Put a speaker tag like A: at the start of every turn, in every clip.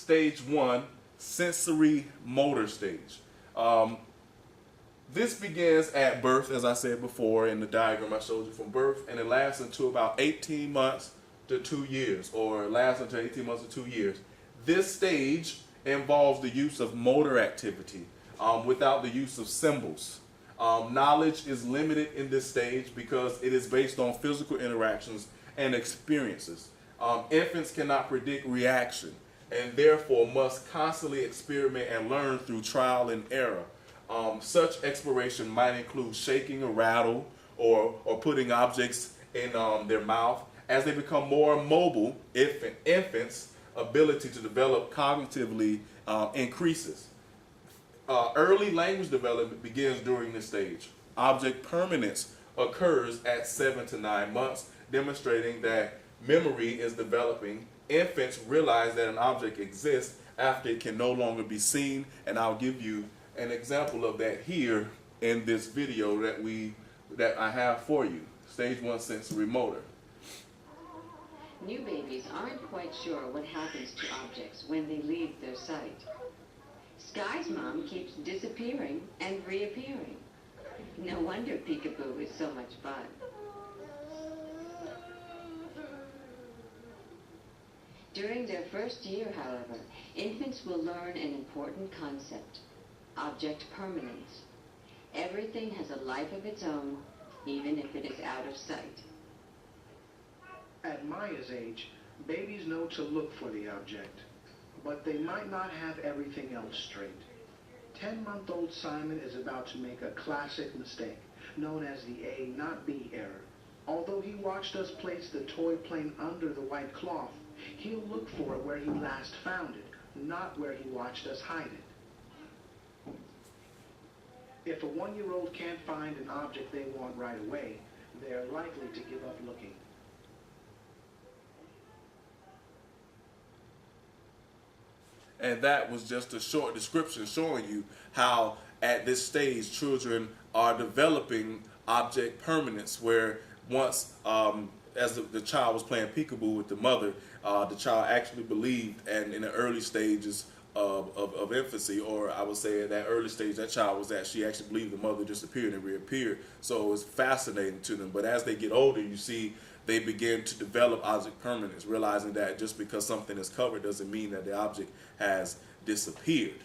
A: stage 1, sensory motor stage. This begins at birth, as I said before in the diagram I showed you, from birth, and it lasts until about 18 months to 2 years, or lasts until 18 months to 2 years. This stage involves the use of motor activity without the use of symbols. Knowledge is limited in this stage because it is based on physical interactions and experiences. Infants cannot predict reaction and therefore must constantly experiment and learn through trial and error. Such exploration might include shaking a rattle or putting objects in their mouth. As they become more mobile, infants' ability to develop cognitively increases. Early language development begins during this stage. Object permanence occurs at 7 to 9 months, demonstrating that memory is developing. Infants realize that an object exists after it can no longer be seen, and I'll give you an example of that here in this video that I have for you. Stage 1, sensory motor.
B: New babies aren't quite sure what happens to objects when they leave their sight. Sky's mom keeps disappearing and reappearing. No wonder peekaboo is so much fun. During their first year, however, infants will learn an important concept: object permanence. Everything has a life of its own, even if it is out of sight.
C: At Maya's age, babies know to look for the object, but they might not have everything else straight. 10-month-old Simon is about to make a classic mistake, known as the A not B error. Although he watched us place the toy plane under the white cloth, he'll look for it where he last found it, not where he watched us hide it. If a 1-year-old can't find an object they want right away, they are likely to give up looking.
A: And that was just a short description showing you how at this stage children are developing object permanence, where once as the child was playing peekaboo with the mother, the child actually believed, and in the early stages of infancy, or I would say at that early stage that child was at, she actually believed the mother disappeared and reappeared. So it was fascinating to them. But as they get older, you see they begin to develop object permanence, realizing that just because something is covered doesn't mean that the object has disappeared.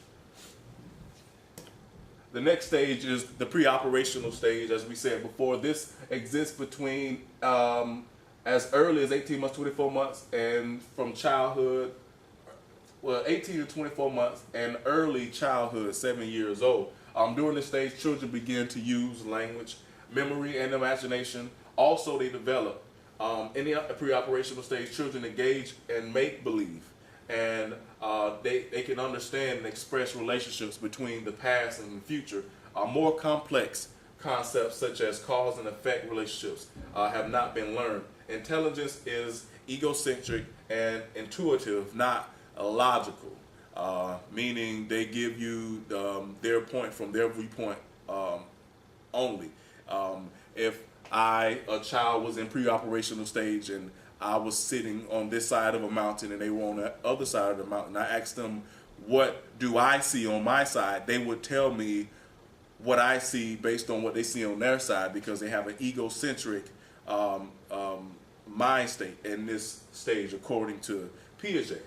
A: The next stage is the pre-operational stage. As we said before, this exists between as early as 18 months, 24 months, and from childhood, well, 18 to 24 months, and early childhood, 7 years old. During this stage, children begin to use language, memory, and imagination. Also, they develop. In the pre-operational stage, children engage in make-believe, and they can understand and express relationships between the past and the future. More complex concepts such as cause and effect relationships have not been learned. Intelligence is egocentric and intuitive, not logical, meaning they give you their point from their viewpoint only. If a child was in pre-operational stage and I was sitting on this side of a mountain and they were on the other side of the mountain, I asked them, what do I see on my side? They would tell me what I see based on what they see on their side, because they have an egocentric mind state in this stage, according to Piaget.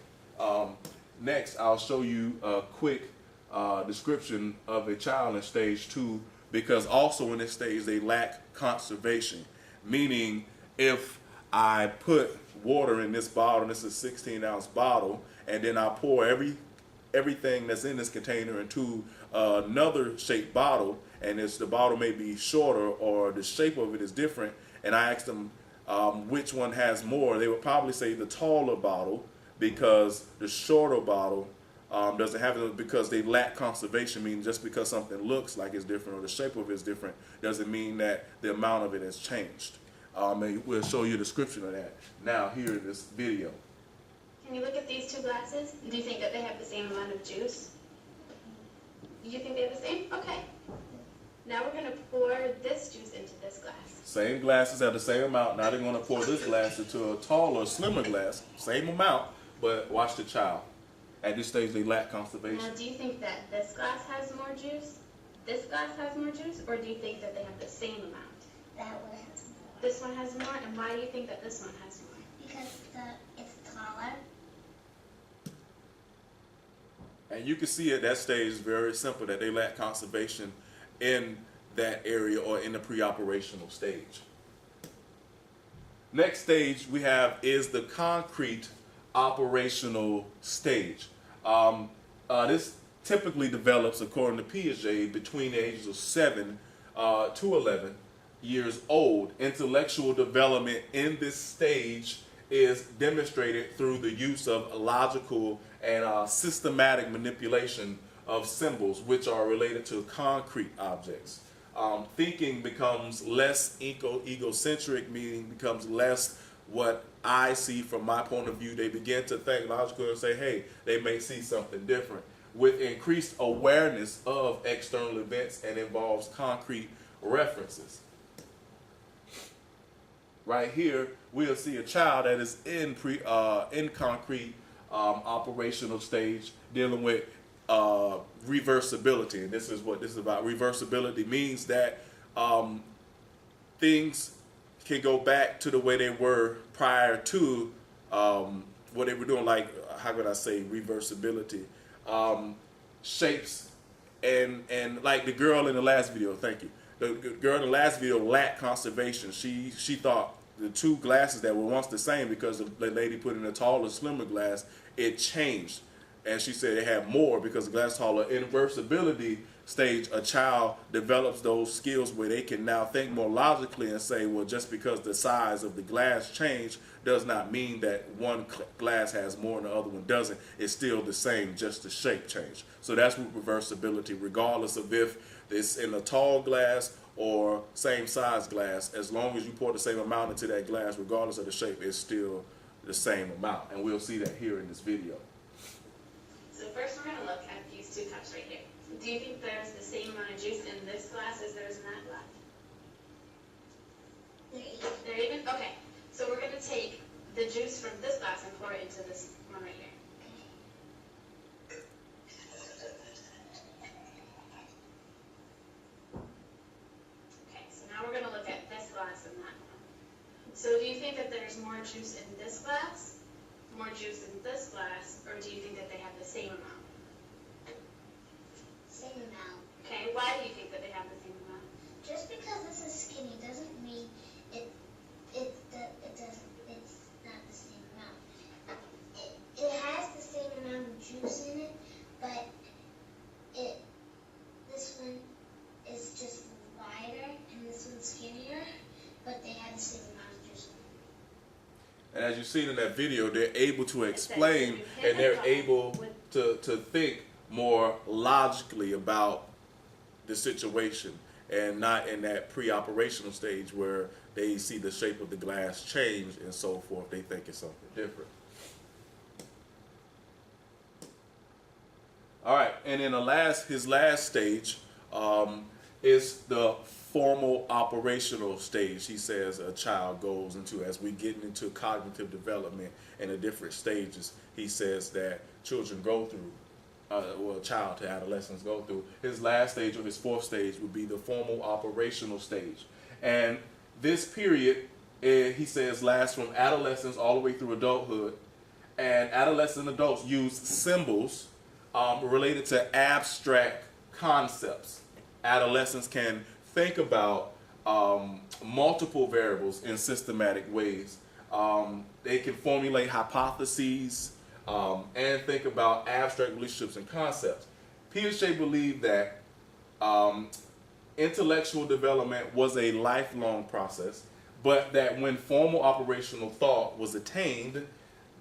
A: Next, I'll show you a quick description of a child in stage 2, because also in this stage they lack conservation, meaning if I put water in this bottle, this is a 16-ounce bottle, and then I pour everything that's in this container into another shaped bottle, and the bottle may be shorter or the shape of it is different, and I ask them which one has more, they would probably say the taller bottle, because the shorter bottle doesn't have it, because they lack conservation. Meaning just because something looks like it's different or the shape of it is different doesn't mean that the amount of it has changed. And we'll show you a description of that now here in this video.
D: Can you look at these two glasses? Do you think that they have the same amount of juice? Do you think they have the same? Okay. Now we're going to pour this juice into this glass.
A: Same glasses have the same amount. Now they're going to pour this glass into a taller, slimmer glass. Same amount, but watch the child. At this stage, they lack
D: Now,
A: conservation.
D: do you think that this glass has more juice, this glass has more juice, or do you think that they have the same amount?
E: That one has more.
D: This one has more, and why do you think that this one has more?
E: Because it's taller.
A: And you can see at that stage, it's very simple, that they lack conservation in that area or in the pre-operational stage. Next stage we have is the concrete operational stage. This typically develops, according to Piaget, between the ages of 7 to 11 years old. Intellectual development in this stage is demonstrated through the use of logical and systematic manipulation of symbols, which are related to concrete objects. Thinking becomes less egocentric, meaning becomes less what I see from my point of view. They begin to think logically and say, hey, they may see something different, with increased awareness of external events, and involves concrete references. Right here, we'll see a child that is in concrete operational stage, dealing with reversibility. And this is what this is about. Reversibility means that things can go back to the way they were prior to what they were doing. Like, how could I say reversibility? Shapes and like the girl in the last video, thank you. The girl in the last video lacked conservation. She thought the two glasses that were once the same, because the lady put in a taller, slimmer glass, it changed. And she said it had more because the glass taller. Inversibility stage, a child develops those skills where they can now think more logically and say, well, just because the size of the glass changed does not mean that one glass has more and the other one doesn't. It's still the same, just the shape change. So that's what reversibility, regardless of if it's in a tall glass or same size glass, as long as you pour the same amount into that glass, regardless of the shape, it's still the same amount. And we'll see that here in this video.
D: So first we're going to look at these two cups right here. Do you think there's the same amount of juice in this glass as there is in that glass? They're even? Okay. So we're going to take the juice from this glass and pour it into this one right here. Okay, so now we're going to look at this glass and that one. So do you think that there's more juice in this glass, more juice in this glass, or do you think that they have the same amount?
E: Same amount.
D: Okay, why do you think that they have the same amount?
E: Just because this is skinny doesn't mean it's not the same amount. It has the same amount of juice in it, but this one is just wider and this one's skinnier, but they have the same amount of juice in it.
A: And as you've seen in that video, they're able to explain and they're able to think more logically about the situation, and not in that pre-operational stage where they see the shape of the glass change and so forth. They think it's something different. All right, and then his last stage is the formal operational stage. He says a child goes into, as we get into cognitive development and the different stages, he says that children go through, well, child to adolescents go through. His last stage, or his fourth stage, would be the formal operational stage. And this period, he says, lasts from adolescence all the way through adulthood. And adolescent adults use symbols related to abstract concepts. Adolescents can think about multiple variables in systematic ways. They can formulate hypotheses and think about abstract relationships and concepts. Piaget believed that intellectual development was a lifelong process, but that when formal operational thought was attained,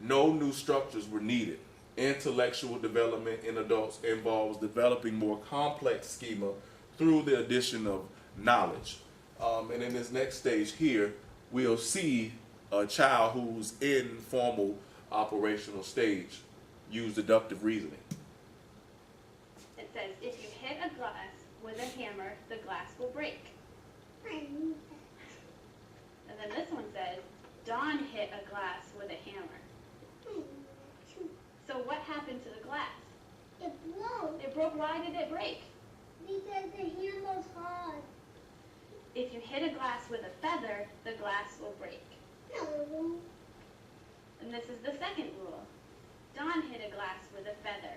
A: no new structures were needed. Intellectual development in adults involves developing more complex schema through the addition of knowledge. And in this next stage here, we'll see a child who's in formal operational stage use deductive reasoning.
F: It says, if you hit a glass with a hammer, the glass will break. And then this one says, Don hit a glass with a hammer. So what happened to the glass? why did it break?
E: Because the handle's hard.
F: If you hit a glass with a feather, the glass will break.
E: No.
F: And this is the second rule. Don hit a glass with a feather.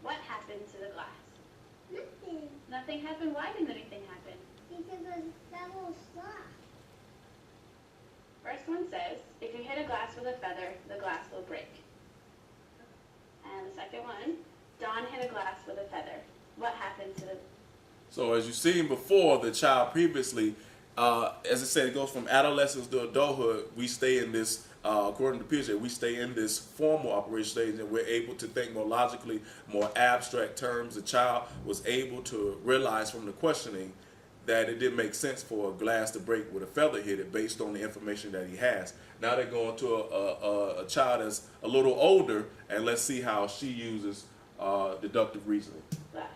F: What happened to the glass?
E: Nothing.
F: Nothing happened. Why didn't anything happen?
E: Because the feather's soft.
F: First one says, if you hit a glass with a feather, the glass will break. And the second one, Don hit a glass with a feather. What happened to the...
A: So as you've seen before, the child previously, as I said, it goes from adolescence to adulthood. We stay in this, according to Piaget, we stay in this formal operation stage, and we're able to think more logically, more abstract terms. The child was able to realize from the questioning that it didn't make sense for a glass to break with a feather hit it based on the information that he has. Now they're going to a child that's a little older, and let's see how she uses deductive reasoning.
F: glass?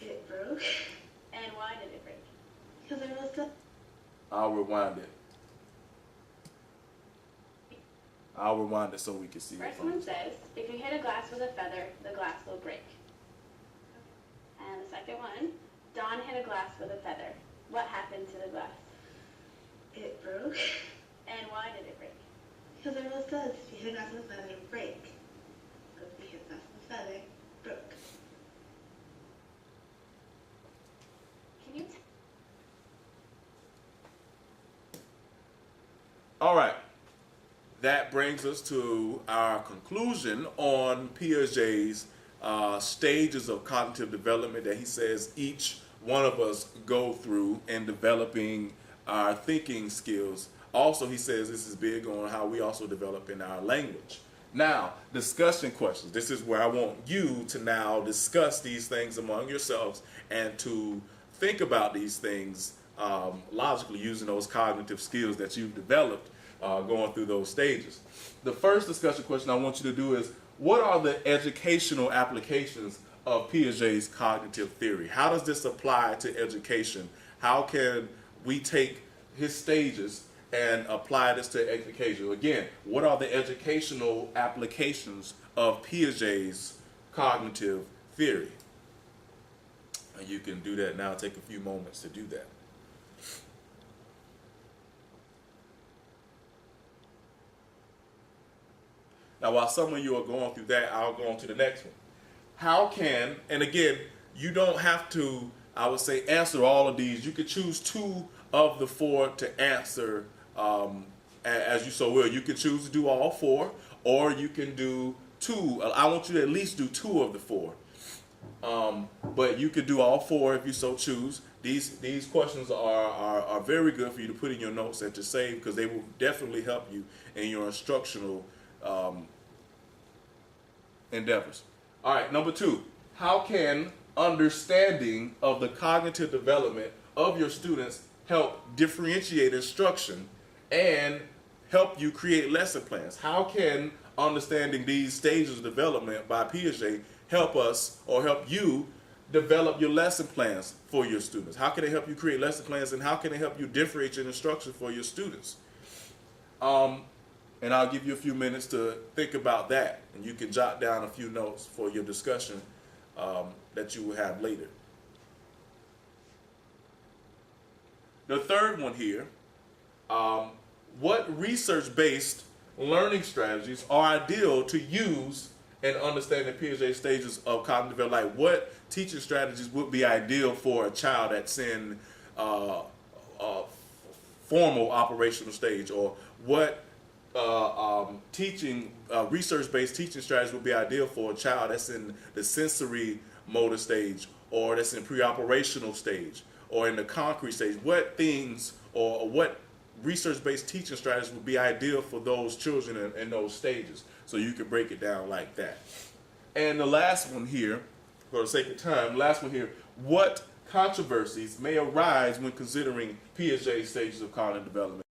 D: It broke
F: And why did it break?
D: because there was the...
A: I'll rewind it. I'll rewind it so we can see it.
F: First one says, if you hit a glass with a feather, the glass will break. And the second one, Don hit a glass with a feather. What happened to the glass?
D: It broke
F: And why did it break?
D: because there was says if you hit a glass with a feather, it break. Because if you hit a glass with a feather, it broke.
F: Can you
A: All right. That brings us to our conclusion on Piaget's stages of cognitive development that he says each one of us go through in developing our thinking skills. Also, he says this is big on how we also develop in our language. Now, discussion questions. This is where I want you to now discuss these things among yourselves and to think about these things logically using those cognitive skills that you've developed going through those stages. The first discussion question I want you to do is, what are the educational applications of Piaget's cognitive theory? How does this apply to education? How can we take his stages and apply this to education? Again, what are the educational applications of Piaget's cognitive theory? And you can do that now. Take a few moments to do that. Now, while some of you are going through that, I'll go on to the next one. How can, and again, you don't have to, I would say, answer all of these. You could choose 2 of the 4 to answer as you so will. You can choose to do all 4, or you can do 2. I want you to at least do 2 of the 4. But you could do all 4 if you so choose. These questions are very good for you to put in your notes and to save, because they will definitely help you in your instructional endeavors. All right, number 2. How can understanding of the cognitive development of your students help differentiate instruction and help you create lesson plans? How can understanding these stages of development by Piaget help us or help you develop your lesson plans for your students? How can they help you create lesson plans, and how can they help you differentiate your instruction for your students? And I'll give you a few minutes to think about that, and you can jot down a few notes for your discussion that you will have later. The third one here, what research-based learning strategies are ideal to use in understanding Piaget's stages of cognitive development? Like, what teaching strategies would be ideal for a child that's in formal operational stage, or what research-based teaching strategies would be ideal for a child that's in the sensory motor stage, or that's in pre-operational stage, or in the concrete stage? What things or what research-based teaching strategies would be ideal for those children in those stages? So you can break it down like that. And the last one here, for the sake of time, what controversies may arise when considering Piaget's stages of cognitive development?